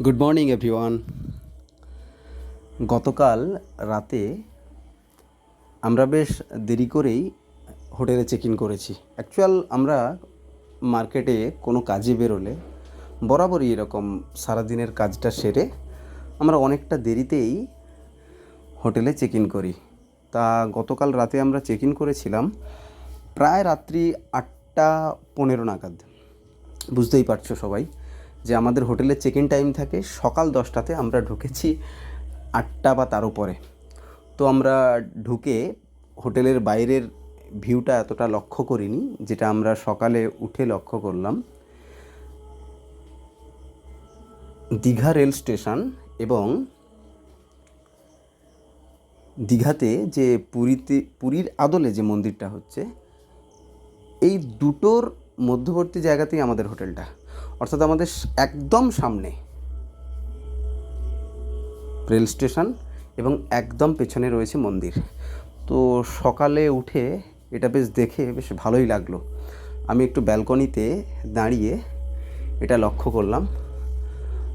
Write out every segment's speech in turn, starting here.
Good morning everyone. গতকাল রাতে আমরা বেশ দেরি করেই হোটেলে চেক ইন করেছি। আমরা মার্কেটে কোনো কাজে বেরোলে বরাবরই এরকম সারাদিনের কাজটা সেরে আমরা অনেকটা দেরিতেই হোটেলে চেক ইন করি। তা গতকাল রাতে আমরা চেক ইন করেছিলাম প্রায় রাত্রি 8:15 নাগাদ। বুঝতেই পারছো সবাই যে আমাদের হোটেলের চেক ইন টাইম থাকে সকাল 10টাতে, আমরা ঢুকেছি 8টা বা তারও পরে। তো আমরা ঢুকে হোটেলের বাইরের ভিউটা এতটা লক্ষ্য করিনি, যেটা আমরা সকালে উঠে লক্ষ্য করলাম। দীঘা রেল স্টেশন এবং দীঘাতে যে পুরীর আদলে যে মন্দিরটা হচ্ছে, এই দুটোর মধ্যবর্তী জায়গাতেই আমাদের হোটেলটা। অর্থাৎ আমাদের একদম সামনে রেল স্টেশন এবং একদম পেছনে রয়েছে মন্দির। তো সকালে উঠে এটা দেখে বেশ ভালোই লাগলো। আমি একটু ব্যালকনিতে দাঁড়িয়ে এটা লক্ষ্য করলাম।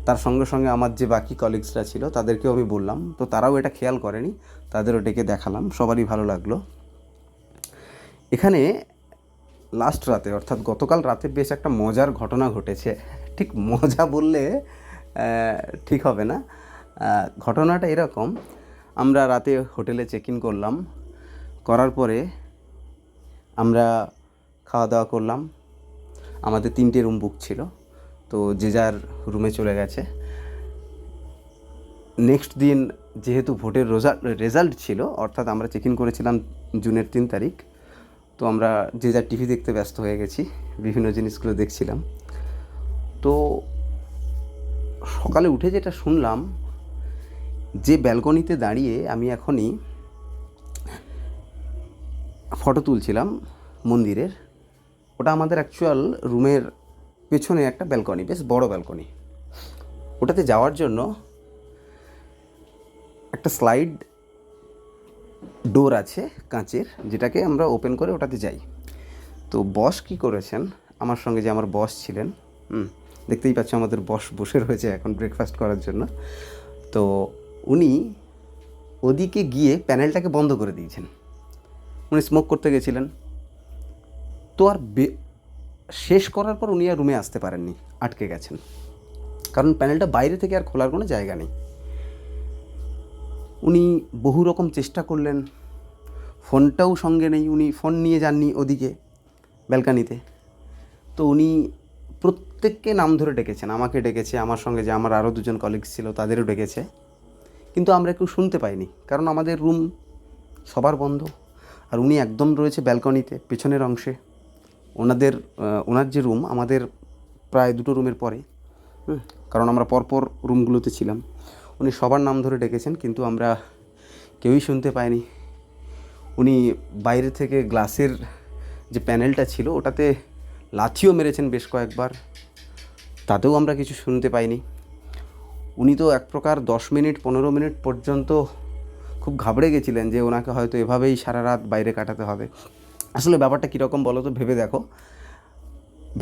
তার সঙ্গে সঙ্গে আমার যে বাকি কলিগসরা ছিল তাদেরকেও আমি বললাম, তো তারাও এটা খেয়াল করেনি, তাদেরও ডেকে দেখালাম, সবারই ভালো লাগলো। এখানে লাস্ট রাতে অর্থাৎ গতকাল রাতে বেশ একটা মজার ঘটনা ঘটেছে। ঠিক মজা বললে ঠিক হবে না। ঘটনাটা এরকম, আমরা রাতে হোটেলে চেক ইন করলাম, করার পরে আমরা খাওয়া দাওয়া করলাম। আমাদের 3টে রুম বুক ছিল, তো যে যার রুমে চলে গেছে। নেক্সট দিন যেহেতু ভোটের রেজাল্ট ছিল, অর্থাৎ আমরা চেক ইন করেছিলাম জুনের 3 তারিখ, তো আমরা যে যার টিভি দেখতে ব্যস্ত হয়ে গেছি, বিভিন্ন জিনিসগুলো দেখছিলাম। তো সকালে উঠে যেটা শুনলাম, যে ব্যালকনিতে দাঁড়িয়ে আমি এখনই ফটো তুলছিলাম মন্দিরের, ওটা আমাদের অ্যাকচুয়াল রুমের পেছনে একটা ব্যালকনি, বেশ বড় ব্যালকনি। ওটাতে যাওয়ার জন্য একটা স্লাইড ডোর আছে কাঁচের, যেটাকে আমরা ওপেন করে ওটাতে যাই। তো বস কী করেছেন, আমার সঙ্গে যে আমার বস ছিলেন, দেখতেই পাচ্ছ আমাদের বস বসে রয়েছে এখন ব্রেকফাস্ট করার জন্য। তো উনি ওদিকে গিয়ে প্যানেলটাকে বন্ধ করে দিয়েছেন। উনি স্মোক করতে গেছিলেন, তো আর শেষ করার পর উনি আর রুমে আসতে পারেননি, আটকে গেছেন, কারণ প্যানেলটা বাইরে থেকে আর খোলার কোনো জায়গা নেই। উনি বহু রকম চেষ্টা করলেন, ফোনটাও সঙ্গে নেই, উনি ফোন নিয়ে যাননি ওদিকে ব্যালকানিতে। তো উনি প্রত্যেককে নাম ধরে ডেকেছেন, আমাকে ডেকেছে, আমার সঙ্গে যে আমার আরও 2জন কলিগস ছিল তাদেরও ডেকেছে, কিন্তু আমরা কেউ শুনতে পাইনি, কারণ আমাদের রুম সবার বন্ধ। আর উনি একদম রয়েছে ব্যালকনিতে পেছনের অংশে। ওনার যে রুম আমাদের প্রায় 2টো রুমের পরে, কারণ আমরা পরপর রুমগুলোতে ছিলাম। উনি সবার নাম ধরে ডেকেছেন, কিন্তু আমরা কেউই শুনতে পাইনি। উনি বাইরে থেকে গ্লাসের যে প্যানেলটা ছিল ওটাতে লাথিও মেরেছেন বেশ কয়েকবার, তাতেও আমরা কিছু শুনতে পাইনি। উনি তো এক প্রকার 10 মিনিট 15 মিনিট পর্যন্ত খুব ঘাবড়ে গেছিলেন যে ওনাকে হয়তো এভাবেই সারা রাত বাইরে কাটাতে হবে। আসলে ব্যাপারটা কীরকম বলো তো, ভেবে দেখো,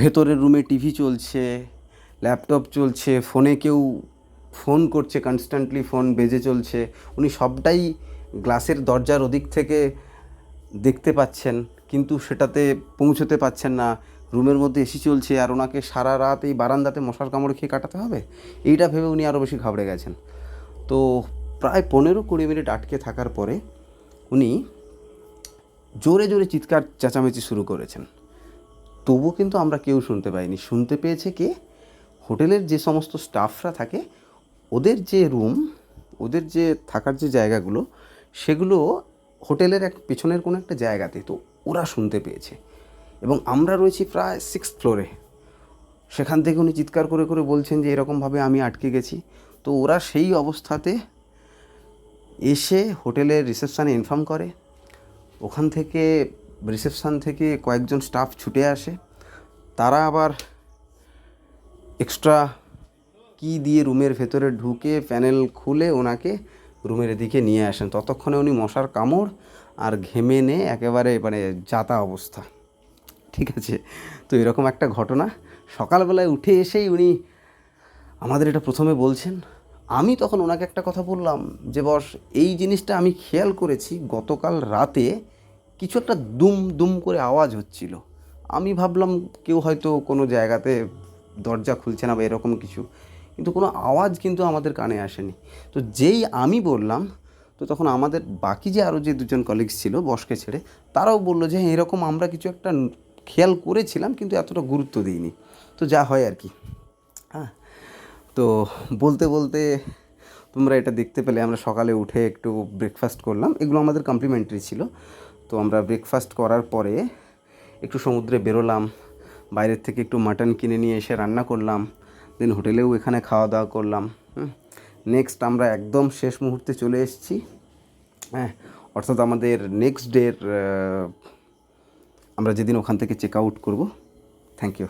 ভেতরের রুমে টিভি চলছে, ল্যাপটপ চলছে, ফোনে কেউ ফোন করছে, কনস্ট্যান্টলি ফোন বেজে চলছে, উনি সবটাই গ্লাসের দরজার ওদিক থেকে দেখতে পাচ্ছেন, কিন্তু সেটাতে পৌঁছতে পাচ্ছেন না। রুমের মধ্যে এসি চলছে, আর ওনাকে সারা রাত এই বারান্দাতে মশার কামড় খেয়ে কাটাতে হবে, এইটা ভেবে উনি আরও বেশি ঘাবড়ে গেছেন। তো প্রায় 15-20 মিনিট আটকে থাকার পরে উনি জোরে জোরে চিৎকার চেঁচামেচি শুরু করেছেন, তবু কিন্তু আমরা কেউ শুনতে পাইনি। শুনতে পেয়েছে কে? হোটেলের যে সমস্ত স্টাফরা থাকে, ওদের যে রুম, ওদের যে থাকার যে জায়গাগুলো, সেগুলো হোটেলের পেছনের কোনো একটা জায়গাতে, তো ওরা শুনতে পেয়েছে। এবং আমরা রয়েছি প্রায় 6th ফ্লোরে, সেখান থেকে উনি চিৎকার করে করে বলছেন যে এরকমভাবে আমি আটকে গেছি। তো ওরা সেই অবস্থাতে এসে হোটেলের রিসেপশানে ইনফর্ম করে। ওখান থেকে রিসেপশান থেকে কয়েকজন স্টাফ ছুটে আসে, তারা আবার এক্সট্রা কি দিয়ে রুমের ভেতরে ঢুকে প্যানেল খুলে ওনাকে রুমের এদিকে নিয়ে আসেন। ততক্ষণে উনি মশার কামড় আর ঘেমে একেবারে যাতা অবস্থা। ঠিক আছে, তো এরকম একটা ঘটনা। সকালবেলায় উঠে এসেই উনি আমাদের এটা প্রথমে বলছেন। আমি তখন ওনাকে একটা কথা বললাম যে বস, এই জিনিসটা আমি খেয়াল করেছি গতকাল রাতে কিছু একটা দুম দুম করে আওয়াজ হচ্ছিল। আমি ভাবলাম কেউ হয়তো কোনো জায়গাতে দরজা খুলছে না বা এরকম কিছু, কিন্তু কোনো আওয়াজ কিন্তু আমাদের কানে আসেনি। তো যেই আমি বললাম, তো তখন আমাদের বাকি যে আরও যে দুজন কলিগস ছিল বসকে ছেড়ে, তারাও বললো যে হ্যাঁ এরকম আমরা কিছু একটা খেয়াল করেছিলাম কিন্তু এতটা গুরুত্ব দিইনি। তো যা হয় আর কি। হ্যাঁ, তো বলতে বলতে তোমরা এটা দেখতে পেলে আমরা সকালে উঠে একটু ব্রেকফাস্ট করলাম, এগুলো আমাদের কমপ্লিমেন্টারি ছিল। তো আমরা ব্রেকফাস্ট করার পরে একটু সমুদ্রে বেরোলাম, বাইরের থেকে একটু মাটন কিনে নিয়ে এসে রান্না করলাম, দেন হোটেলেও এখানে খাওয়া দাওয়া করলাম। নেক্সট আমরা একদম শেষ মুহূর্তে চলে এসেছি। হ্যাঁ, অর্থাৎ আমাদের নেক্সট ডের আমরা যেদিন ওখান থেকে চেক আউট করবো। Thank you.